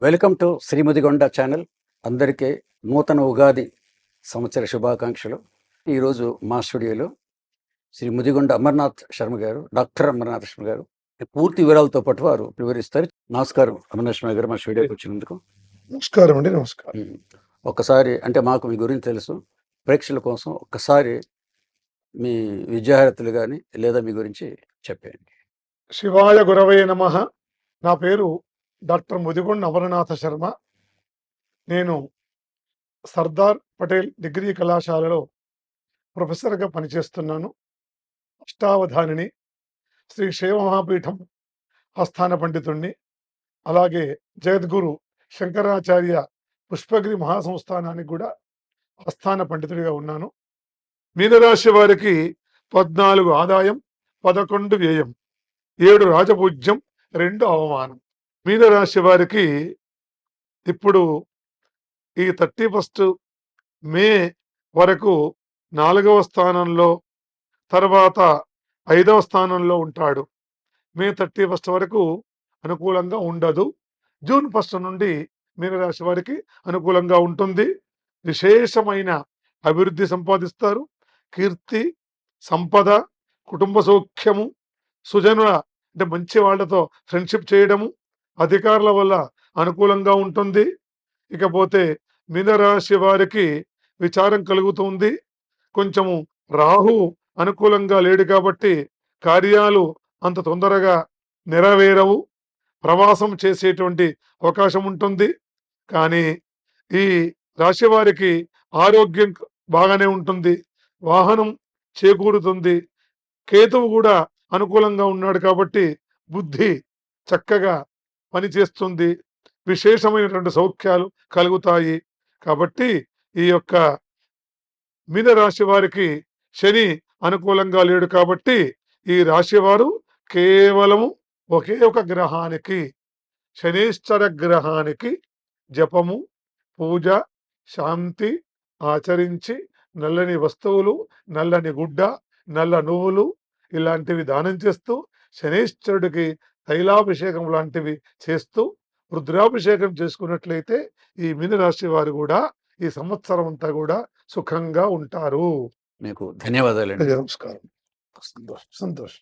Welcome to శ్రీముదిగొండ channel. అందరికీ నూతన ఉగాది సంవత్సర శుభాకాంక్షలు. ఈరోజు మా స్టూడియోలో శ్రీ ముదిగొండ అమర్నాథ్ శర్మ గారు, డాక్టర్ అమర్నాథ్ శర్మ గారు పూర్తి వివరాలతో పాటు వారు వివరిస్తారు. నమస్కారం అమర్నాథ్ శర్మ గారు, మా స్టూడియోకి వచ్చినందుకు. నమస్కారం అండి. నమస్కారం. ఒక్కసారి అంటే మాకు మీ గురించి తెలుసు, ప్రేక్షకుల కోసం ఒక్కసారి మీ విద్యార్థులు కానీ లేదా మీ గురించి చెప్పండి. శివాయ గురవే నమః. నా పేరు డాక్టర్ ముదిగొండ అమరనాథ శర్మ. నేను సర్దార్ పటేల్ డిగ్రీ కళాశాలలో ప్రొఫెసర్గా పనిచేస్తున్నాను. అష్టావధానిని, శ్రీ శైవ మహాపీఠం ఆస్థాన పండితుణ్ణి, అలాగే జగద్గురు శంకరాచార్య పుష్పగిరి మహాసంస్థానానికి కూడా ఆస్థాన పండితుడిగా ఉన్నాను. మీనరాశి వారికి 14 ఆదాయం, 11 వ్యయం, 7 రాజపూజ్యం, 2 అవమానం. మీనరాశి వారికి ఇప్పుడు ఈ 31 మే వరకు 4వ స్థానంలో, తర్వాత 5వ స్థానంలో ఉంటాడు. మే 31 వరకు అనుకూలంగా ఉండదు. జూన్ 1 నుండి మీనరాశి వారికి అనుకూలంగా ఉంటుంది. విశేషమైన అభివృద్ధి సంపాదిస్తారు. కీర్తి, సంపద, కుటుంబ సౌఖ్యము, సుజనుల అంటే మంచి వాళ్ళతో ఫ్రెండ్షిప్ చేయడము, అధికారుల వల్ల అనుకూలంగా ఉంటుంది. ఇకపోతే మీనరాశి వారికి విచారం కలుగుతుంది. కొంచెము రాహు అనుకూలంగా లేడు కాబట్టి కార్యాలు అంత తొందరగా నెరవేరవు. ప్రవాసం చేసేటువంటి అవకాశం ఉంటుంది. కానీ ఈ రాశి వారికి ఆరోగ్యం బాగానే ఉంటుంది. వాహనం చేకూరుతుంది. కేతువు కూడా అనుకూలంగా ఉన్నాడు కాబట్టి బుద్ధి చక్కగా పనిచేస్తుంది. విశేషమైనటువంటి సౌఖ్యాలు కలుగుతాయి. కాబట్టి ఈ యొక్క మీనరాశి వారికి శని అనుకూలంగా లేడు కాబట్టి ఈ రాశి వారు కేవలము ఒకే ఒక గ్రహానికి, శనీశ్వర గ్రహానికి జపము, పూజ, శాంతి ఆచరించి నల్లని వస్తువులు, నల్లని గుడ్డ, నల్ల నువ్వులు ఇలాంటివి దానం చేస్తూ, శనీశ్వరుడికి తైలాభిషేకం లాంటివి చేస్తూ రుద్రాభిషేకం చేసుకున్నట్లయితే ఈ మీనరాశి వారు కూడా ఈ సంవత్సరం అంతా కూడా సుఖంగా ఉంటారు. మీకు ధన్యవాదాలండి. నమస్కారం. సంతోషం.